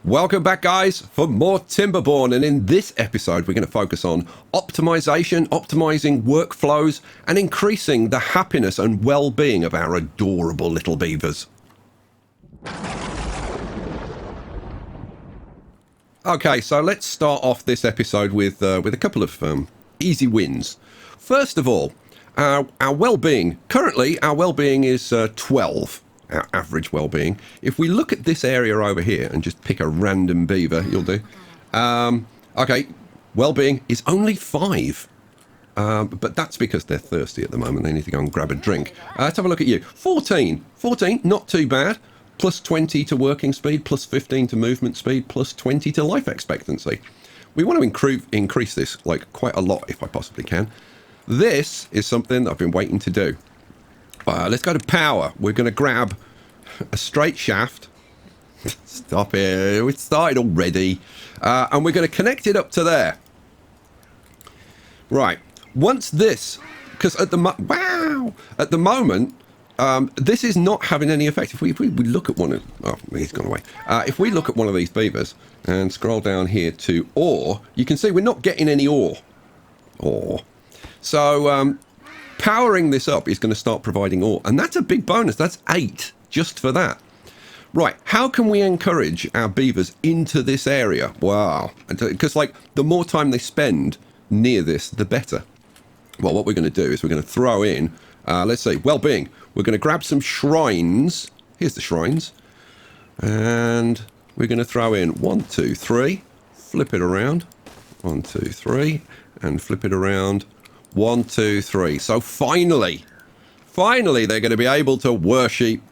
Welcome back, guys, for more Timberborn, and in this episode we're going to focus on optimization, optimizing workflows, and increasing the happiness and well-being of our adorable little beavers. Okay, so let's start off this episode with a couple of easy wins. First of all, our well-being. Currently, our well-being is 12. Our average well-being. If we look at this area over here and just pick a random beaver, you'll do. Okay, well-being is only 5. But that's because they're thirsty at the moment. They need to go and grab a drink. Let's have a look at you. 14. 14, not too bad. Plus 20 to working speed, plus 15 to movement speed, plus 20 to life expectancy. We want to increase this like quite a lot if I possibly can. This is something I've been waiting to do. Let's go to power. We're going to grab a straight shaft. Stop it. We started already. And we're going to connect it up to there. Right. Once this, because at the moment, this is not having any effect. If we look at one of, oh, he's gone away. If we look at one of these beavers and scroll down here to ore, you can see we're not getting any ore. So, powering this up is going to start providing ore, and that's a big bonus. That's 8 just for that. Right, how can we encourage our beavers into this area? Wow, because like the more time they spend near this, the better. Well, what we're going to do is we're going to throw in, let's see, well-being. We're going to grab some shrines. Here's the shrines, and we're going to throw in 1, 2, 3. Flip it around. 1, 2, 3, and flip it around. 1, 2, 3. So finally, they're going to be able to worship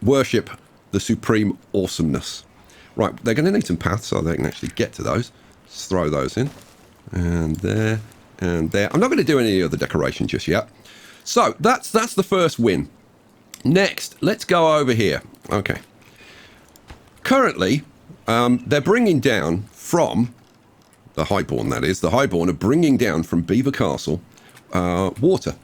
the supreme awesomeness. Right, they're going to need some paths so they can actually get to those. Let's throw those in. And there, and there. I'm not going to do any other decoration just yet. So that's the first win. Next, let's go over here. Okay. Currently, they're bringing down from the Highborn, that is. The Highborn are bringing down from Beaver Castle water.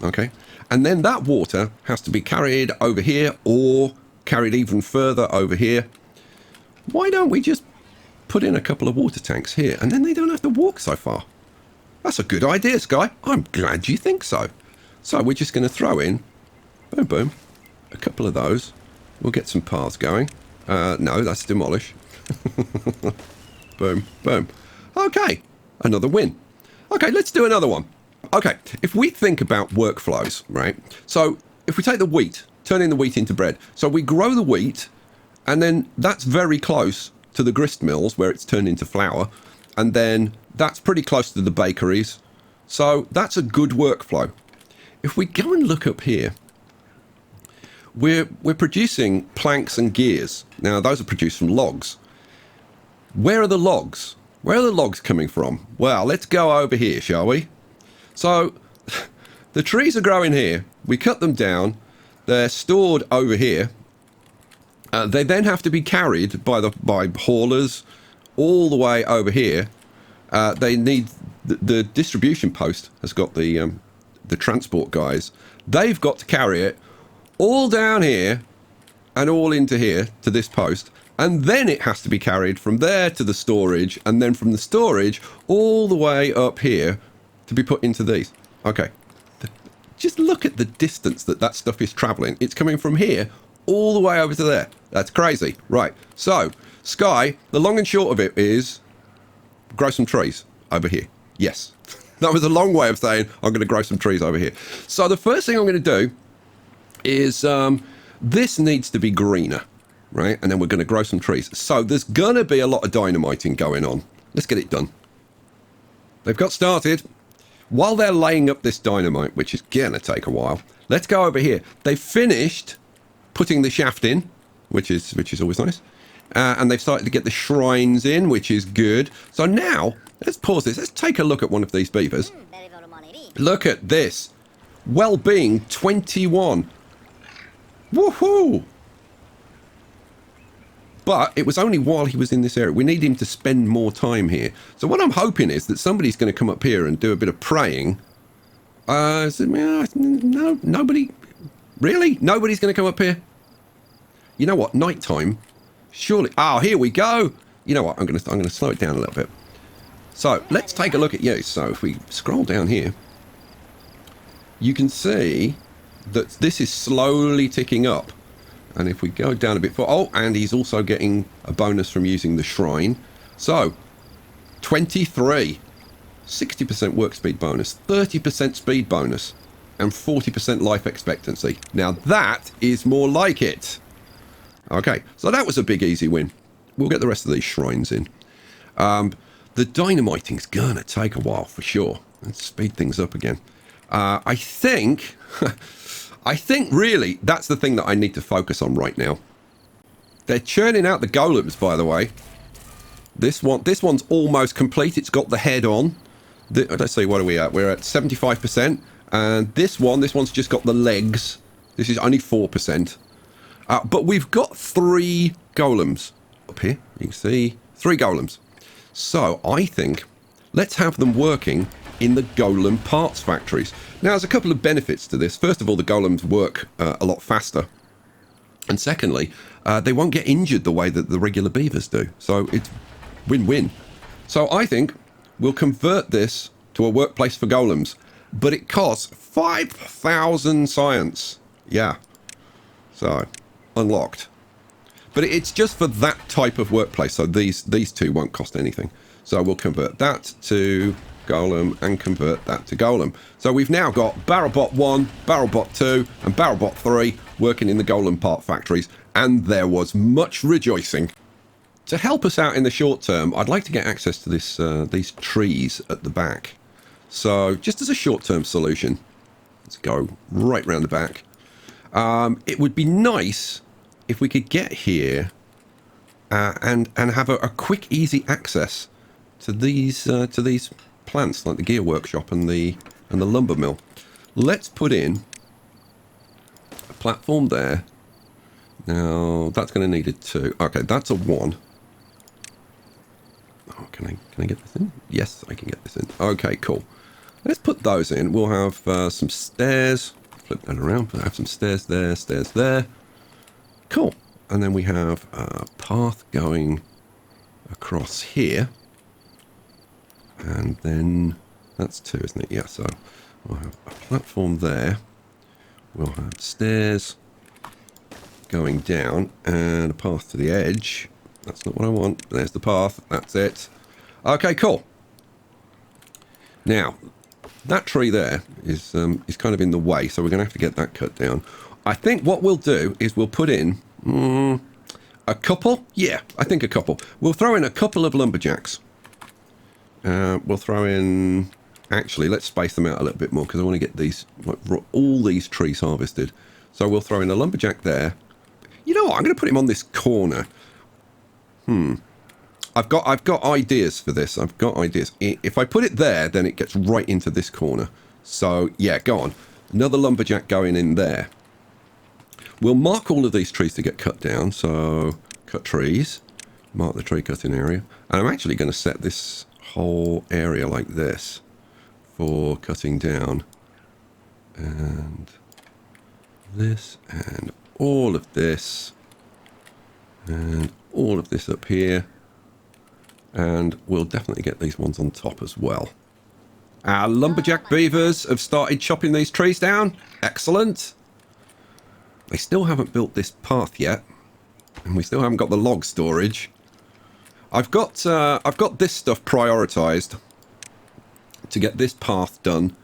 Okay. And then that water has to be carried over here or carried even further over here. Why don't we just put in a couple of water tanks here and then they don't have to walk so far? That's a good idea, Sky. I'm glad you think so. So we're just going to throw in, boom, boom, a couple of those. We'll get some paths going. No, that's demolish. Boom, boom. Okay, another win. Okay, let's do another one. Okay, if we think about workflows, right? So if we take the wheat, turning the wheat into bread. So we grow the wheat, and then that's very close to the grist mills where it's turned into flour. And then that's pretty close to the bakeries. So that's a good workflow. If we go and look up here, we're producing planks and gears. Now, those are produced from logs. Where are the logs? Where are the logs coming from? Well, let's go over here, shall we? So the trees are growing here. We cut them down. They're stored over here. They then have to be carried by haulers all the way over here. They need the distribution post has got the transport guys. They've got to carry it all down here and all into here to this post. And then it has to be carried from there to the storage, and then from the storage all the way up here to be put into these. Okay. Just look at the distance that stuff is traveling. It's coming from here all the way over to there. That's crazy. Right. So, Sky, the long and short of it is grow some trees over here. Yes. That was a long way of saying I'm going to grow some trees over here. So the first thing I'm going to do is this needs to be greener, right? And then we're going to grow some trees. So there's going to be a lot of dynamiting going on. Let's get it done. They've got started. While they're laying up this dynamite, which is going to take a while, let's go over here. They've finished putting the shaft in, which is always nice. And they've started to get the shrines in, which is good. So now, let's pause this. Let's take a look at one of these beavers. Look at this. Well-being 21. Woohoo! But it was only while he was in this area. We need him to spend more time here. So what I'm hoping is that somebody's going to come up here and do a bit of praying. No, nobody. Really? Nobody's going to come up here? You know what? Nighttime. Surely. Oh, here we go. you know what? I'm gonna slow it down a little bit. So let's take a look at you. So if we scroll down here, you can see that this is slowly ticking up. And if we go down a bit for, oh, and he's also getting a bonus from using the shrine. So 23, 60% work speed bonus, 30% speed bonus, and 40% life expectancy. Now that is more like it. Okay, so that was a big easy win. We'll get the rest of these shrines in. The dynamiting's gonna take a while for sure. Let's speed things up again. I think really that's the thing that I need to focus on right now. They're churning out the golems, by the way. This one's almost complete. It's got the head on. Let's see, what are we at? We're at 75%. And this one's just got the legs. This is only 4%. But we've got 3 golems up here. You can see 3 golems. So I think let's have them working in the golem parts factories. Now, there's a couple of benefits to this. First of all, the golems work a lot faster. And secondly, they won't get injured the way that the regular beavers do. So it's win-win. So I think we'll convert this to a workplace for golems. But it costs 5,000 science. Yeah. So, unlocked. But it's just for that type of workplace. So these two won't cost anything. So we'll convert that to golem and convert that to golem. So we've now got BarrelBot 1, BarrelBot 2, and BarrelBot 3 working in the golem part factories. And there was much rejoicing. To help us out in the short term, I'd like to get access to these trees at the back. So just as a short-term solution, let's go right round the back. It would be nice if we could get here and have a quick, easy access to these plants, like the gear workshop and the lumber mill. Let's put in a platform there. Now that's going to need a 2. Okay, that's a 1. Oh, can I get this in? Yes, I can get this in. Okay, cool. Let's put those in. We'll have some stairs. Flip that around. We'll have some stairs there, stairs there. Cool. And then we have a path going across here. And then that's 2, isn't it? Yeah, so we'll have a platform there. We'll have stairs going down and a path to the edge. That's not what I want. There's the path. That's it. Okay, cool. Now, that tree there is kind of in the way, so we're going to have to get that cut down. I think what we'll do is we'll put in a couple. Yeah, I think a couple. We'll throw in a couple of lumberjacks. We'll throw in... Actually, let's space them out a little bit more because I want to get these, like, all these trees harvested. So we'll throw in a lumberjack there. You know what? I'm going to put him on this corner. I've got ideas for this. I've got ideas. If I put it there, then it gets right into this corner. So, yeah, go on. Another lumberjack going in there. We'll mark all of these trees to get cut down. So, cut trees. Mark the tree cutting area. And I'm actually going to set this whole area like this for cutting down. And this, and all of this. And all of this up here. And we'll definitely get these ones on top as well. Our lumberjack beavers have started chopping these trees down. Excellent. They still haven't built this path yet. And we still haven't got the log storage. I've got this stuff prioritized to get this path done.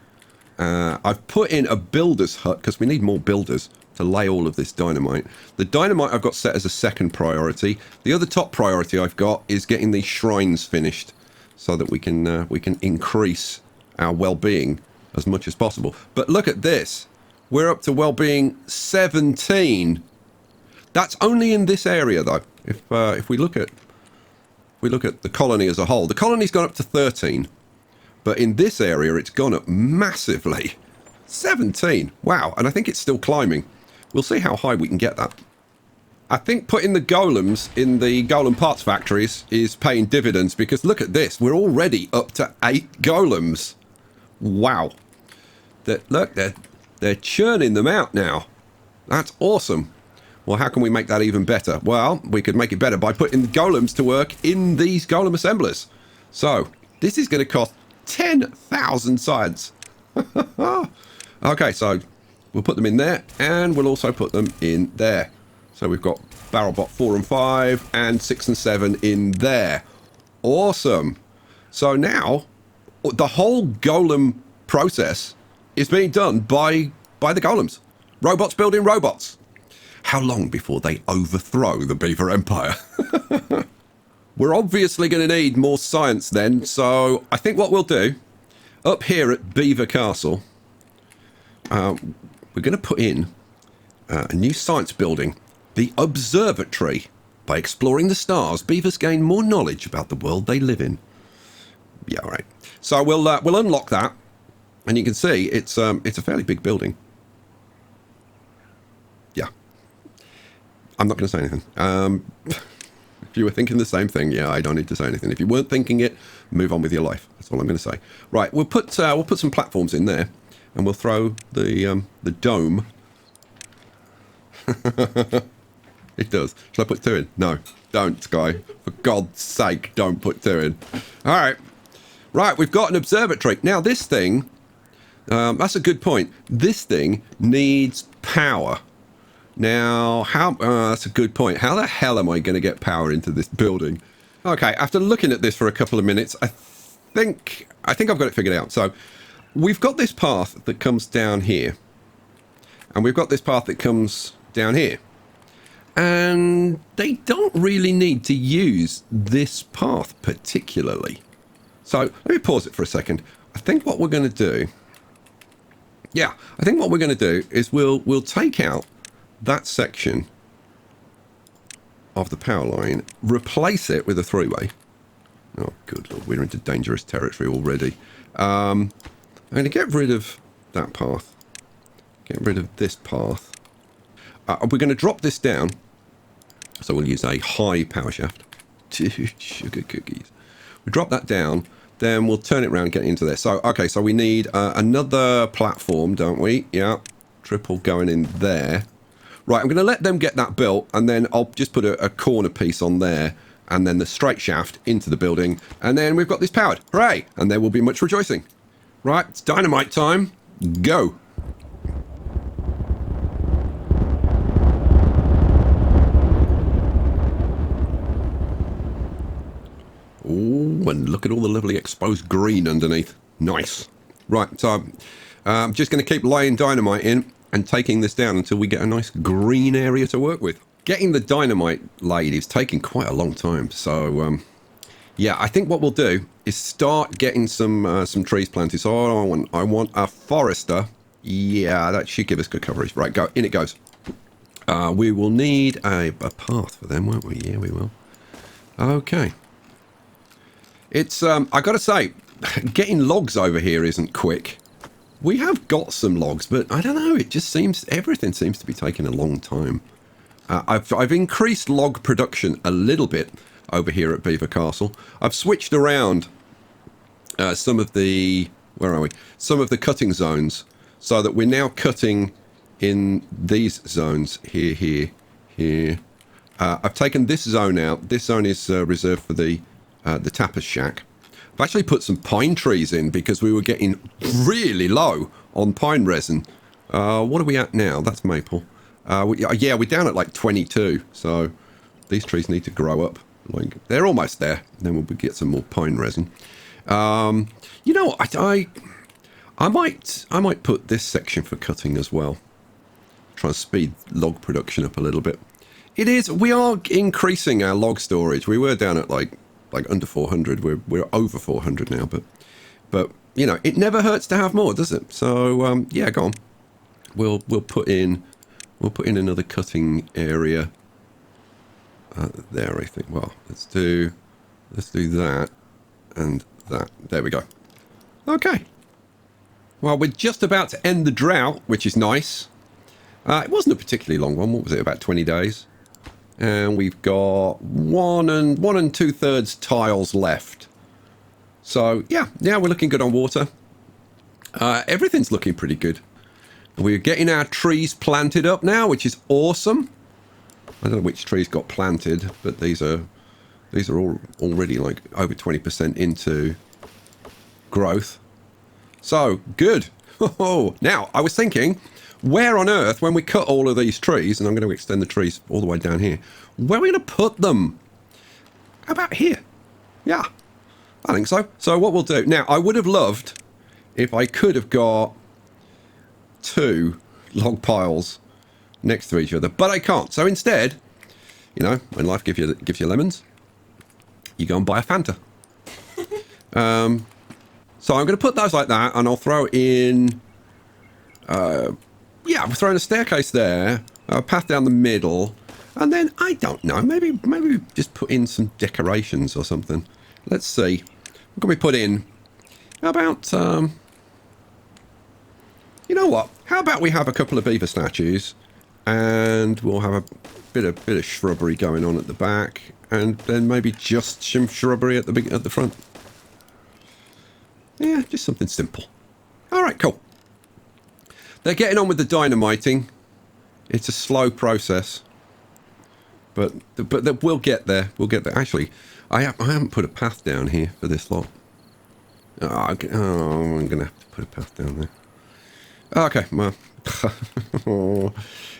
I've put in a builder's hut because we need more builders to lay all of this dynamite. The dynamite I've got set as a second priority. The other top priority I've got is getting these shrines finished so that we can increase our well-being as much as possible. But look at this. We're up to well-being 17. That's only in this area though. If we look at the colony as a whole, the colony's gone up to 13. But in this area it's gone up massively. 17. Wow, and I think it's still climbing. We'll see how high we can get that. I think putting the golems in the golem parts factories is paying dividends because look at this. We're already up to 8 golems. Wow. Look, they're churning them out now. That's awesome. Well, how can we make that even better? Well, we could make it better by putting the golems to work in these golem assemblers. So this is going to cost 10,000 science. Okay, so we'll put them in there, and we'll also put them in there. So we've got BarrelBot 4 and 5 and 6 and 7 in there. Awesome. So now the whole golem process is being done by the golems. Robots building robots. How long before they overthrow the Beaver Empire? We're obviously going to need more science then, so I think what we'll do, up here at Beaver Castle, we're going to put in a new science building, the Observatory. By exploring the stars, beavers gain more knowledge about the world they live in. Yeah, all right. So we'll unlock that, and you can see it's a fairly big building. Yeah. I'm not going to say anything. If you were thinking the same thing, yeah, I don't need to say anything. If you weren't thinking it, move on with your life. That's all I'm going to say. Right, we'll put some platforms in there, and we'll throw the dome. It does. Shall I put 2 in? No, don't, Sky. For God's sake, don't put 2 in. All right. Right, we've got an observatory. Now, this thing, that's a good point. This thing needs power. Now, that's a good point. How the hell am I going to get power into this building? Okay, after looking at this for a couple of minutes, I think I've got it figured out. So we've got this path that comes down here. And we've got this path that comes down here. And they don't really need to use this path particularly. So let me pause it for a second. I think what we're going to do... Yeah, I think what we're going to do is we'll take out that section of the power line, replace it with a three-way. Oh, good Lord, we're into dangerous territory already. I'm going to get rid of that path. Get rid of this path. We're going to drop this down. So we'll use a high power shaft. Sugar cookies. We drop that down, then we'll turn it around and get into there. So, okay, so we need another platform, don't we? Yeah, triple going in there. Right, I'm going to let them get that built, and then I'll just put a corner piece on there, and then the straight shaft into the building, and then we've got this powered. Hooray! And there will be much rejoicing. Right, it's dynamite time. Go! Oh, and look at all the lovely exposed green underneath. Nice. Right, so I'm just going to keep laying dynamite in and taking this down until we get a nice green area to work with. Getting the dynamite laid is taking quite a long time. So, yeah, I think what we'll do is start getting some trees planted. So I want a forester. Yeah, that should give us good coverage. Right, go. In it goes. We will need a path for them, won't we? Yeah, we will. Okay. It's, I gotta say, getting logs over here isn't quick. We have got some logs, but I don't know, it just seems, everything seems to be taking a long time. I've increased log production a little bit over here at Beaver Castle. I've switched around some of the, where are we? Some of the cutting zones, so that we're now cutting in these zones, here. I've taken this zone out. This zone is reserved for the tapas shack. I've actually put some pine trees in because we were getting really low on pine resin. What are we at now? That's maple. Yeah, we're down at like 22. So these trees need to grow up. Like they're almost there. Then we'll get some more pine resin. You know, I might put this section for cutting as well. Try and speed log production up a little bit. It is. We are increasing our log storage. We were down at like under 400. We're over 400 now, but you know, it never hurts to have more, does it? So yeah, go on. We'll put in another cutting area there, I think. Well, let's do that and that. There we go. Okay. Well, we're just about to end the drought, which is nice. It wasn't a particularly long one. What was it? About 20 days. And we've got 1 2/3 tiles left. So yeah, we're looking good on water. Everything's looking pretty good. We're getting our trees planted up now, which is awesome. I don't know which trees got planted, but these are all already like over 20% into growth. So, good. Oh, now, I was thinking, where on earth, when we cut all of these trees, and I'm going to extend the trees all the way down here, where are we going to put them? How about here? Yeah, I think so. So what we'll do... Now, I would have loved if I could have got 2 log piles next to each other, but I can't. So instead, you know, when life gives you lemons, you go and buy a Fanta. So I'm going to put those like that, and I'll throw in... yeah, we're throwing a staircase there, a path down the middle, and then, I don't know, maybe just put in some decorations or something. Let's see. What can we put in? How about, you know what? How about we have a couple of beaver statues, and we'll have a bit of shrubbery going on at the back, and then maybe just some shrubbery at the front. Yeah, just something simple. All right, cool. They're getting on with the dynamiting. It's a slow process, but we'll get there. We'll get there. Actually, I haven't put a path down here for this lot. Oh, I'm gonna have to put a path down there. Okay, well,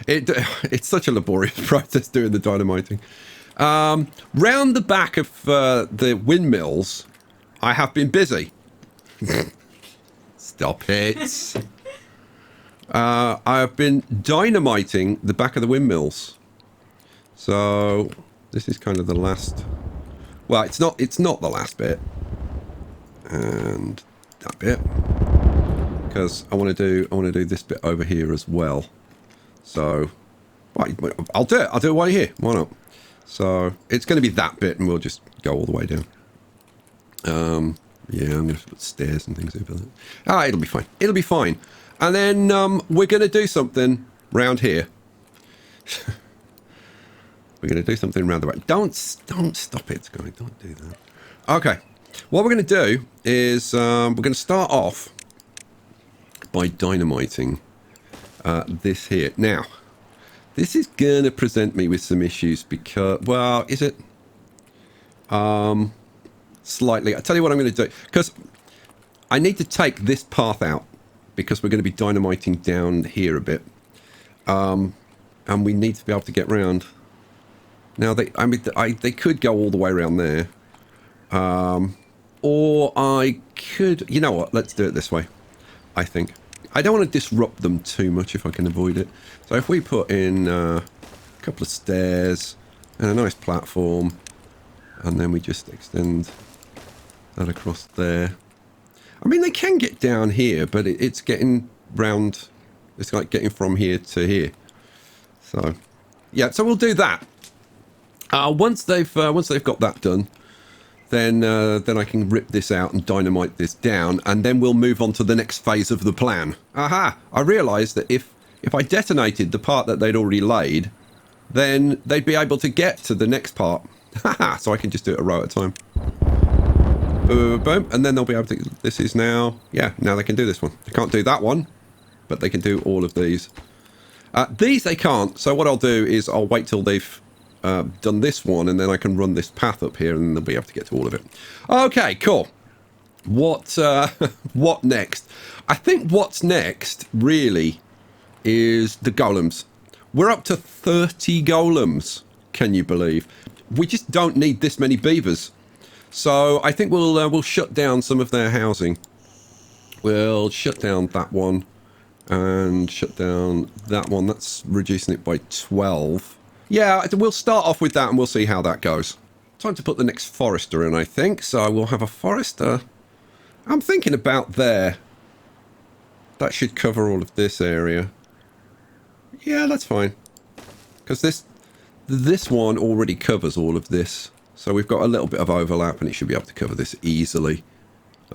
it's such a laborious process doing the dynamiting. Round the back of the windmills, I have been busy. Stop it. I have been dynamiting the back of the windmills. So this is kind of the last... Well, it's not the last bit. And that bit. Because I want to do this bit over here as well. So I'll do it. I'll do it while you're here. Why not? So it's going to be that bit, and we'll just go all the way down. Yeah, I'm going to put stairs and things over there. Ah, it'll be fine. It'll be fine. And then we're going to do something round here. We're going to do something round the back. Don't stop it, guys. Don't do that. Okay. What we're going to do is we're going to start off by dynamiting this here. Now, this is going to present me with some issues because, well, is it? Slightly. I'll tell you what I'm going to do. Because I need to take this path out because we're going to be dynamiting down here a bit. And we need to be able to get round. Now, they could go all the way around there. Or I could... You know what? Let's do it this way, I think. I don't want to disrupt them too much if I can avoid it. So if we put in a couple of stairs and a nice platform, and then we just extend that across there. I mean, they can get down here, but it's getting round. It's like getting from here to here. So, yeah. So we'll do that. Once they've got that done, then I can rip this out and dynamite this down, and then we'll move on to the next phase of the plan. Aha! I realised that if I detonated the part that they'd already laid, then they'd be able to get to the next part. Haha! So I can just do it a row at a time. Boom, and then they'll be able to... This is now... Yeah, now they can do this one. They can't do that one, but they can do all of these. These they can't, so what I'll do is I'll wait till they've done this one, and then I can run this path up here, and they'll be able to get to all of it. Okay, cool. What next? I think what's next, really, is the golems. We're up to 30 golems, can you believe? We just don't need this many beavers. So I think we'll shut down some of their housing. We'll shut down that one and shut down that one. That's reducing it by 12. Yeah, we'll start off with that and we'll see how that goes. Time to put the next forester in, I think. So we'll have a forester. I'm thinking about there. That should cover all of this area. Yeah, that's fine. Because this one already covers all of this. So we've got a little bit of overlap and it should be able to cover this easily.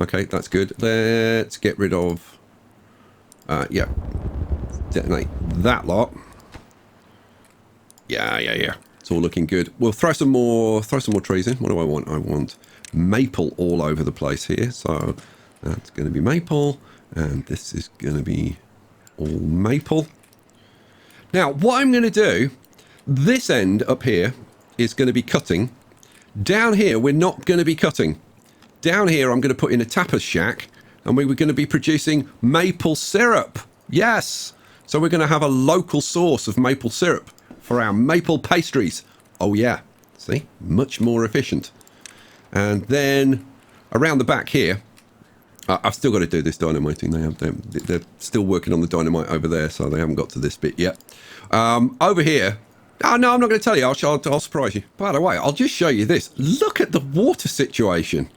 Okay, that's good. Let's get rid of... yeah. Detonate that lot. Yeah. It's all looking good. We'll throw some more trees in. What do I want? I want maple all over the place here. So that's going to be maple. And this is going to be all maple. Now, what I'm going to do... this end up here is going to be cutting. Down here, we're not going to be cutting. Down here, I'm going to put in a tapas shack, and we were going to be producing maple syrup. Yes! So we're going to have a local source of maple syrup for our maple pastries. Oh yeah, see? Much more efficient. And then around the back here, I've still got to do this dynamiting. They're still working on the dynamite over there, so they haven't got to this bit yet. Over here, oh no, I'm not going to tell you. I'll surprise you. By the way, I'll just show you this. Look at the water situation.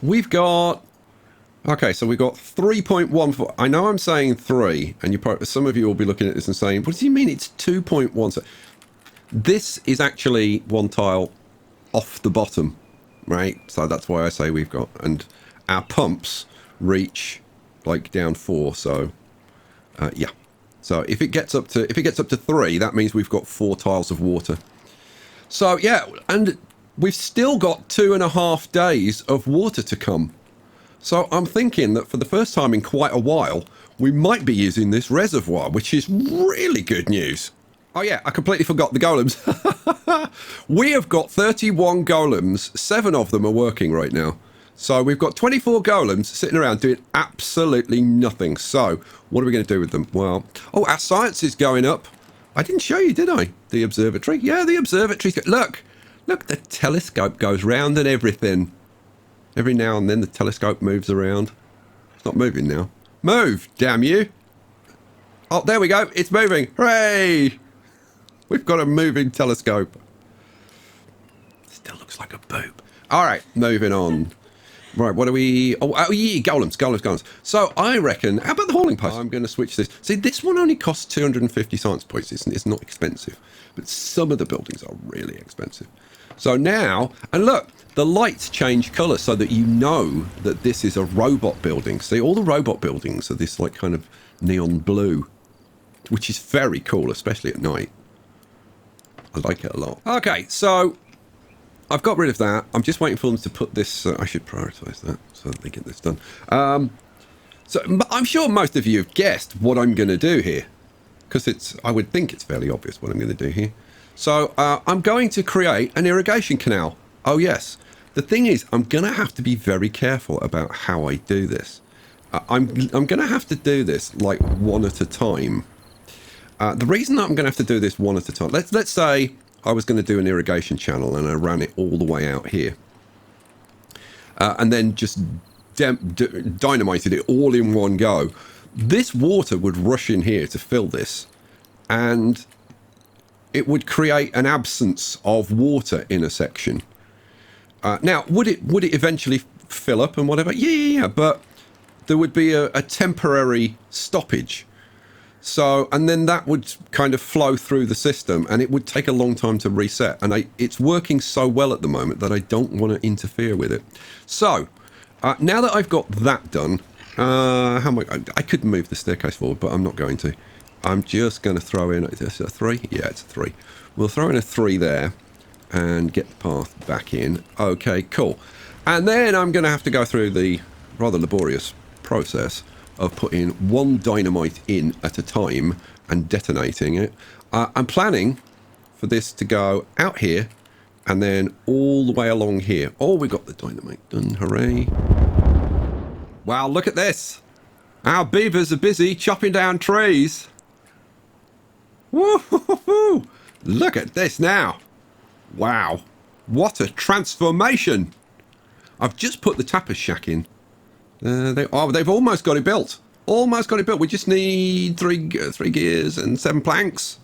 We've got, okay, so we've got 3.14. I know I'm saying 3, and you probably, some of you will be looking at this and saying, what do you mean it's 2.1? So this is actually one tile off the bottom, right? So that's why I say we've got, and our pumps reach like down 4. So yeah. So if it gets up to 3, that means we've got 4 tiles of water. So yeah, and we've still got 2.5 days of water to come. So I'm thinking that for the first time in quite a while, we might be using this reservoir, which is really good news. Oh yeah, I completely forgot the golems. We have got 31 golems. 7 of them are working right now. So we've got 24 golems sitting around doing absolutely nothing. So what are we going to do with them? Well, oh, our science is going up. I didn't show you, did I? The observatory. Yeah, the observatory. Look, the telescope goes round and everything. Every now and then the telescope moves around. It's not moving now. Move, damn you. Oh, there we go. It's moving. Hooray! We've got a moving telescope. Still looks like a boob. All right, moving on. Right, what are we... Oh, yeah, golems. So I reckon... How about the hauling post? I'm going to switch this. See, this one only costs 250 science points. It's not expensive. But some of the buildings are really expensive. So now... And look, the lights change colour so that you know that this is a robot building. See, all the robot buildings are this, like, kind of neon blue. Which is very cool, especially at night. I like it a lot. Okay, so... I've got rid of that. I'm just waiting for them to put this... I should prioritise that so that they get this done. So I'm sure most of you have guessed what I'm going to do here. Because I would think it's fairly obvious what I'm going to do here. So I'm going to create an irrigation canal. Oh, yes. The thing is, I'm going to have to be very careful about how I do this. I'm going to have to do this, like, one at a time. The reason that I'm going to have to do this one at a time... Let's say... I was going to do an irrigation channel and I ran it all the way out here. And then just dynamited it all in one go. This water would rush in here to fill this. And it would create an absence of water in a section. Now, would it eventually fill up and whatever? Yeah. But there would be a temporary stoppage. So, and then that would kind of flow through the system and it would take a long time to reset. And it's working so well at the moment that I don't want to interfere with it. So, now that I've got that done, how am I could move the staircase forward, but I'm not going to. I'm just going to throw in, is this a 3? Yeah, it's a 3. We'll throw in a 3 there and get the path back in. Okay, cool. And then I'm going to have to go through the rather laborious process of putting 1 dynamite in at a time and detonating it. I'm planning for this to go out here and then all the way along here. Oh, we got the dynamite done. Hooray. Wow, look at this. Our beavers are busy chopping down trees. Woo-hoo-hoo-hoo. Look at this now. Wow. What a transformation. I've just put the tapas shack in. They've almost got it built. Almost got it built. We just need three gears and 7 planks.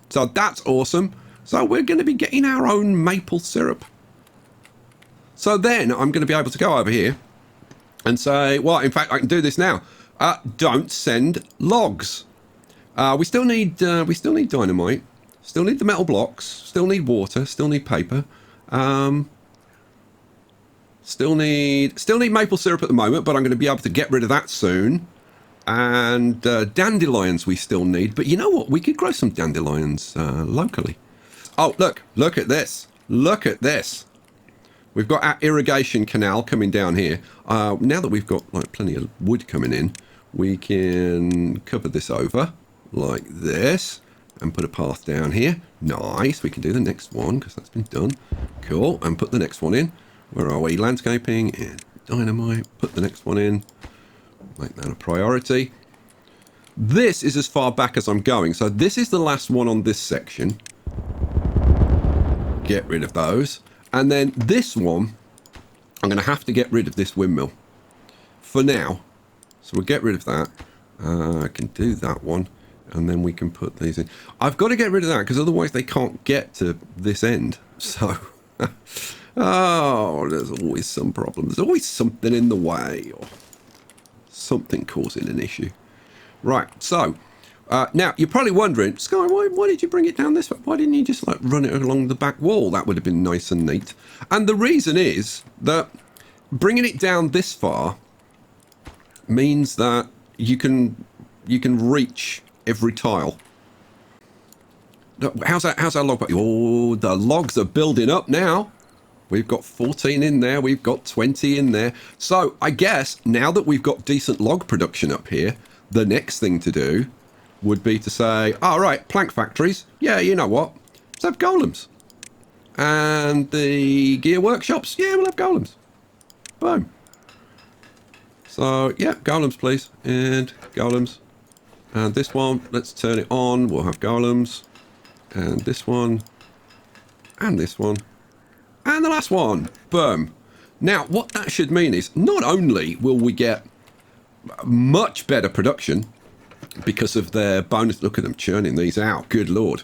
So that's awesome. So we're going to be getting our own maple syrup. So then I'm going to be able to go over here and say, well, in fact, I can do this now. Don't send logs. We still need dynamite. Still need the metal blocks. Still need water. Still need paper. Still need maple syrup at the moment, but I'm going to be able to get rid of that soon. And dandelions we still need. But you know what? We could grow some dandelions locally. Oh, look at this. Look at this. We've got our irrigation canal coming down here. Now that we've got like plenty of wood coming in, we can cover this over like this. and put a path down here. Nice. We can do the next one because that's been done. Cool. And put the next one in. Where are we? Landscaping and dynamite. Put the next one in. Make that a priority. This is as far back as I'm going. So this is the last one on this section. Get rid of those. And then this one, I'm going to have to get rid of this windmill for now. So we'll get rid of that. I can do that one. And then we can put these in. I've got to get rid of that because otherwise they can't get to this end. So, oh, there's always some problem. There's always something in the way or something causing an issue. Right, so now you're probably wondering, Sky, why did you bring it down this way? Why didn't you just like run it along the back wall? That would have been nice and neat. And the reason is that bringing it down this far means that you can reach every tile. How's our log? Oh, the logs are building up now. We've got 14 in there. We've got 20 in there. So I guess now that we've got decent log production up here, the next thing to do would be to say, all right, plank factories. Yeah, you know what? Let's have golems. And the gear workshops. Yeah, we'll have golems. Boom. So, yeah, golems, please. And golems. And this one, let's turn it on. We'll have golems. And this one. And this one. And the last one. Boom. Now, what that should mean is not only will we get much better production because of their bonus. Look at them churning these out. Good Lord.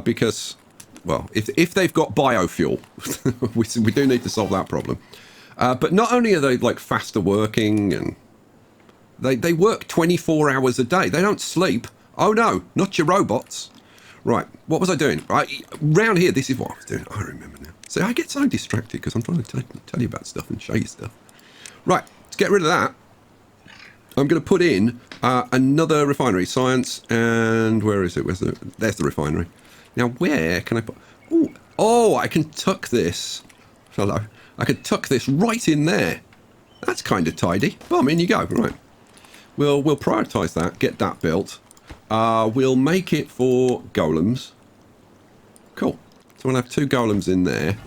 Because, well, if they've got biofuel, we do need to solve that problem. But not only are they like faster working and they work 24 hours a day. They don't sleep. Oh no, not your robots. Right, what was I doing? Right, round here, this is what I was doing. I remember now. See, I get so distracted because I'm trying to tell you about stuff and show you stuff. Right, let's get rid of that. I'm going to put in another refinery. Science, and where is it? There's the refinery. Now, where can I put... Oh, I can tuck this. Hello. I can tuck this right in there. That's kind of tidy. Boom, in you go. Right. We'll prioritise that, get that built. We'll make it for golems. Cool. So we'll have 2 golems in there.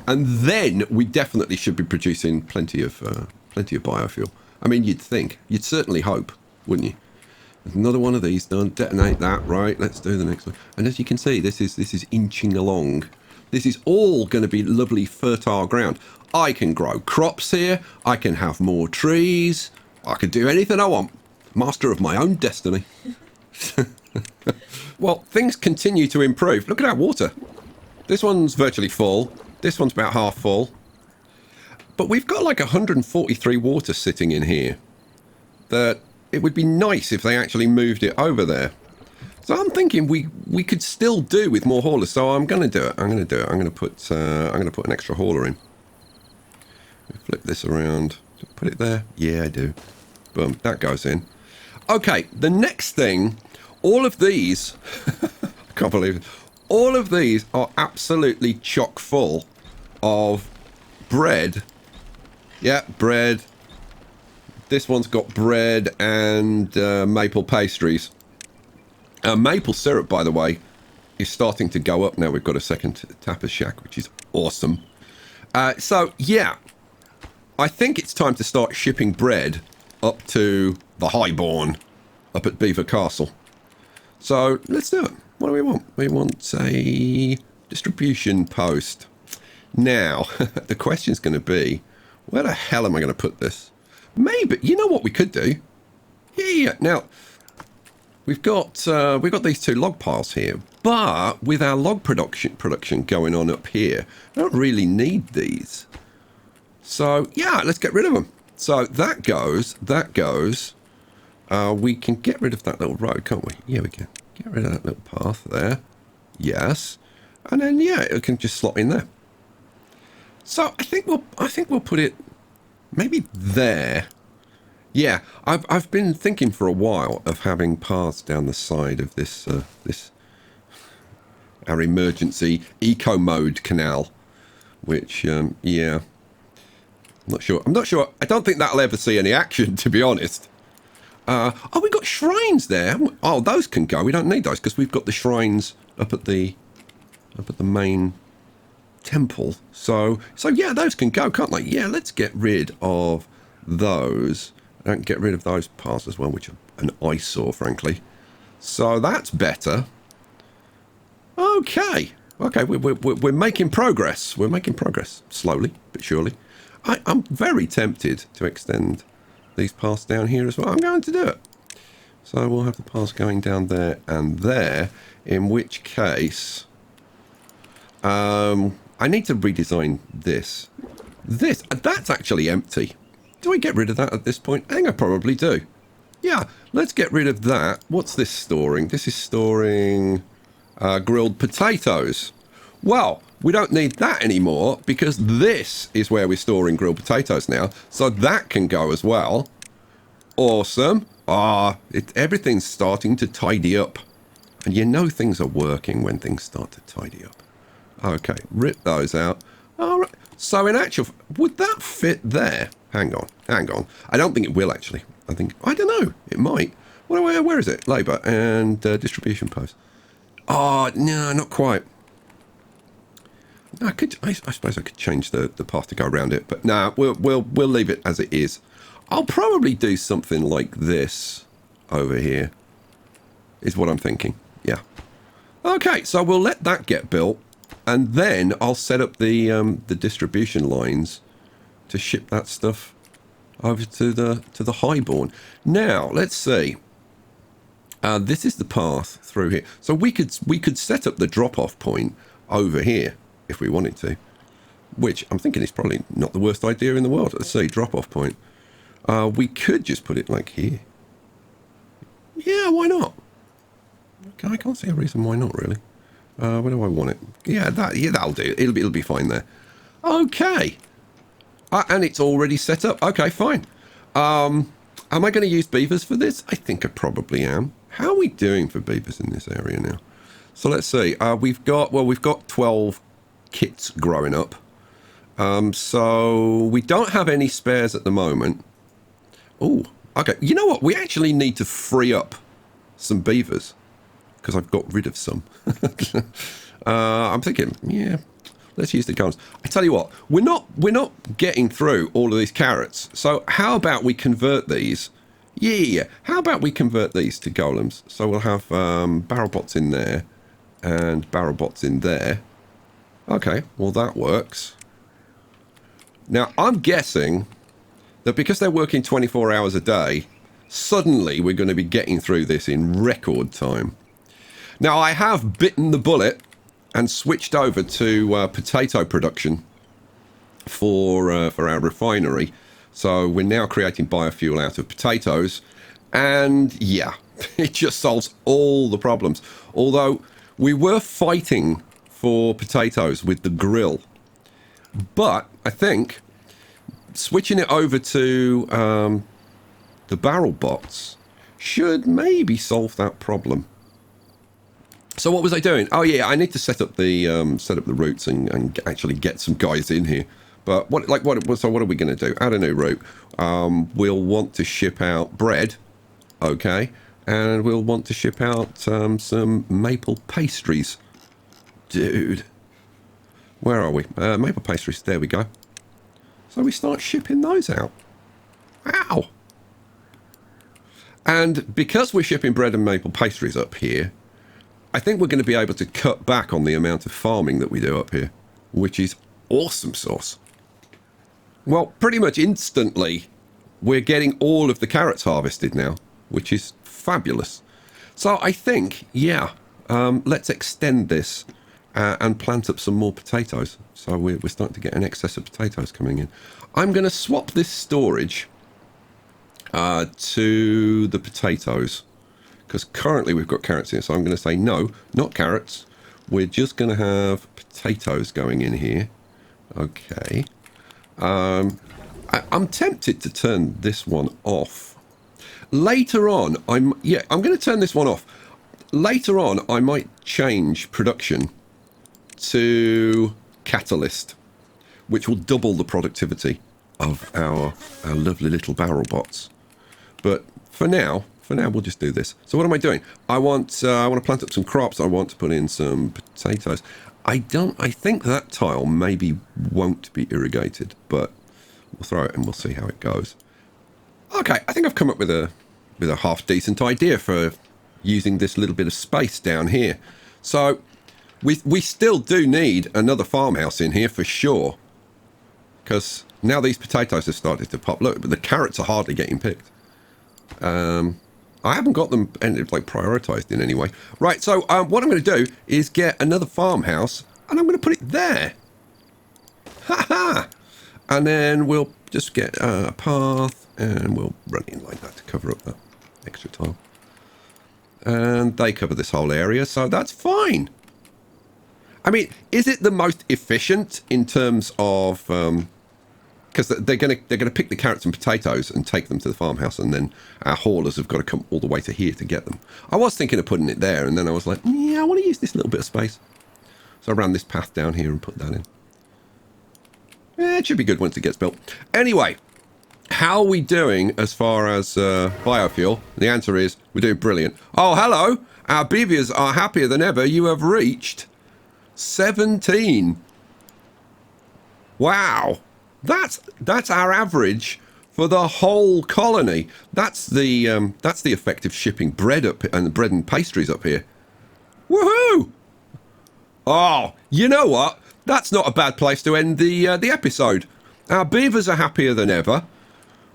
And then we definitely should be producing plenty of biofuel. I mean, you'd think. You'd certainly hope, wouldn't you? There's another one of these done. Detonate that. Right, let's do the next one. And as you can see, this is inching along. This is all going to be lovely, fertile ground. I can grow crops here. I can have more trees. I can do anything I want. Master of my own destiny. Well, things continue to improve. Look at our water. This one's virtually full. This one's about half full. But we've got like 143 water sitting in here that it would be nice if they actually moved it over there. So I'm thinking we could still do with more haulers. So I'm going to do it. I'm going to put an extra hauler in. Flip this around. Put it there. Yeah, I do. Boom. That goes in. Okay. The next thing, all of these, I can't believe it. All of these are absolutely chock full of bread. Yeah, bread. This one's got bread and maple pastries. Maple syrup, by the way, is starting to go up now. We've got a second tapas shack, which is awesome. So, yeah, I think it's time to start shipping bread up to the Highborn up at Beaver Castle. So, let's do it. What do we want? We want a distribution post. Now, the question's going to be, where the hell am I going to put this? Maybe, you know what we could do? Yeah. Now, we've got these 2 log piles here, but with our log production going on up here, I don't really need these. So, yeah, let's get rid of them. So that goes. We can get rid of that little road, can't we? Yeah, we can. Get rid of that little path there. Yes. And then, yeah, it can just slot in there. So I think we'll put it maybe there. Yeah, I've been thinking for a while of having paths down the side of this our emergency eco mode canal, which yeah, I'm not sure. I don't think that'll ever see any action, to be honest. Oh, we've got shrines there. Oh, those can go. We don't need those because we've got the shrines up at the main temple. So yeah, those can go, can't they? Yeah, let's get rid of those. And get rid of those parts as well, which are an eyesore, frankly. So that's better. Okay, we're making progress. We're making progress slowly but surely. I'm very tempted to extend these paths down here as well. I'm going to do it. So we'll have the paths going down there and there. In which case, I need to redesign this. That's actually empty. Do I get rid of that at this point? I think I probably do. Yeah, let's get rid of that. What's this storing? This is storing grilled potatoes. Well, we don't need that anymore because this is where we're storing grilled potatoes now. So that can go as well. Awesome. Everything's starting to tidy up. And you know things are working when things start to tidy up. Okay, rip those out. All right. So in actual, would that fit there? Hang on. I don't think it will actually. I don't know. It might. Where is it? Labour and distribution post. Oh, no, not quite. I suppose I could change the path to go around it, but nah, we'll leave it as it is. I'll probably do something like this over here, is what I'm thinking. Yeah. Okay, so we'll let that get built, and then I'll set up the distribution lines to ship that stuff over to the Highborn. Now, let's see. This is the path through here. So we could set up the drop-off point over here if we wanted to, which I'm thinking is probably not the worst idea in the world. Let's see, drop-off point. We could just put it like here. Yeah, why not? Okay, I can't see a reason why not, really. Where do I want it? Yeah, that'll do. It'll be fine there. Okay. And it's already set up. Okay, fine. Am I going to use beavers for this? I think I probably am. How are we doing for beavers in this area now? So let's see. We've got 12 kits growing up. So we don't have any spares at the moment. Oh, okay. You know what? We actually need to free up some beavers because I've got rid of some. I'm thinking, yeah, let's use the golems. I tell you what, we're not getting through all of these carrots. So how about we convert these? Yeah. How about we convert these to golems? So we'll have barrel bots in there and barrel bots in there. Okay, well that works. Now I'm guessing that because they're working 24 hours a day, suddenly we're going to be getting through this in record time. Now I have bitten the bullet and switched over to potato production for our refinery. So we're now creating biofuel out of potatoes, and yeah, it just solves all the problems. Although we were fighting for potatoes with the grill, but I think switching it over to the barrel bots should maybe solve that problem. So what was I doing? Oh yeah, I need to set up the routes and actually get some guys in here. But what are we going to do? Add a new route. We'll want to ship out bread, okay, and we'll want to ship out some maple pastries. Dude, where are we? Maple pastries. There we go. So we start shipping those out. Wow. And because we're shipping bread and maple pastries up here, I think we're going to be able to cut back on the amount of farming that we do up here, which is awesome sauce. Well, pretty much instantly, we're getting all of the carrots harvested now, which is fabulous. So I think, yeah, let's extend this and plant up some more potatoes. So we're starting to get an excess of potatoes coming in. I'm going to swap this storage to the potatoes, because currently we've got carrots here. So I'm going to say no, not carrots. We're just going to have potatoes going in here. Okay. I'm tempted to turn this one off. Later on, I'm going to turn this one off. Later on, I might change production to catalyst, which will double the productivity of our lovely little barrel bots. But we'll just do this. So what am I doing? I want to plant up some crops. I want to put in some potatoes. I think that tile maybe won't be irrigated, but we'll throw it and we'll see how it goes. Okay, I think I've come up with a half decent idea for using this little bit of space down here. So we still do need another farmhouse in here for sure, because now these potatoes have started to pop. Look, but the carrots are hardly getting picked. I haven't got them like prioritized in any way. Right, so what I'm going to do is get another farmhouse, and I'm going to put it there. Ha ha! And then we'll just get a path, and we'll run it in like that to cover up that extra tile. And they cover this whole area, so that's fine. I mean, is it the most efficient in terms of... because they're gonna pick the carrots and potatoes and take them to the farmhouse, and then our haulers have got to come all the way to here to get them. I was thinking of putting it there, and then I was like, yeah, I want to use this little bit of space. So I ran this path down here and put that in. Yeah, it should be good once it gets built. Anyway, how are we doing as far as biofuel? The answer is we're doing brilliant. Oh, hello! Our beavers are happier than ever. You have reached 17. Wow. That's our average for the whole colony. That's the effect of shipping bread up and bread and pastries up here. Woohoo! Oh, you know what? That's not a bad place to end the episode. Our beavers are happier than ever.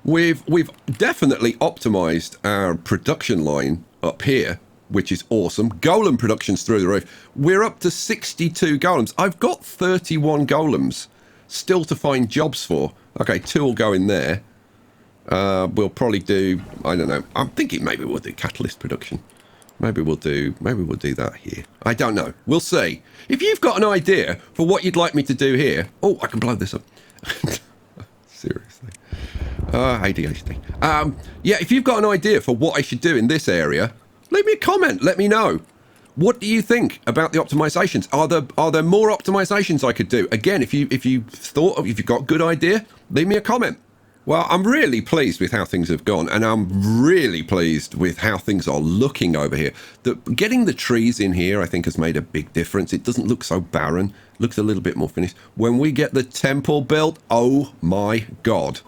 We've definitely optimized our production line up here, which is awesome. Golem production's through the roof. We're up to 62 golems. I've got 31 golems still to find jobs for. Okay, 2 will go in there. We'll probably do, I don't know, I'm thinking maybe we'll do catalyst production. Maybe we'll do that here. I don't know. We'll see. If you've got an idea for what you'd like me to do here... Oh, I can blow this up. Seriously. ADHD. Yeah, if you've got an idea for what I should do in this area, leave me a comment. Let me know. What do you think about the optimizations? Are there more optimizations I could do? Again, if you've got a good idea, leave me a comment. Well, I'm really pleased with how things have gone, and I'm really pleased with how things are looking over here. Getting the trees in here, I think, has made a big difference. It doesn't look so barren. It looks a little bit more finished. When we get the temple built, oh my God,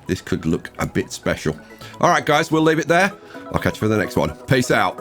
this could look a bit special. All right, guys, we'll leave it there. I'll catch you for the next one. Peace out.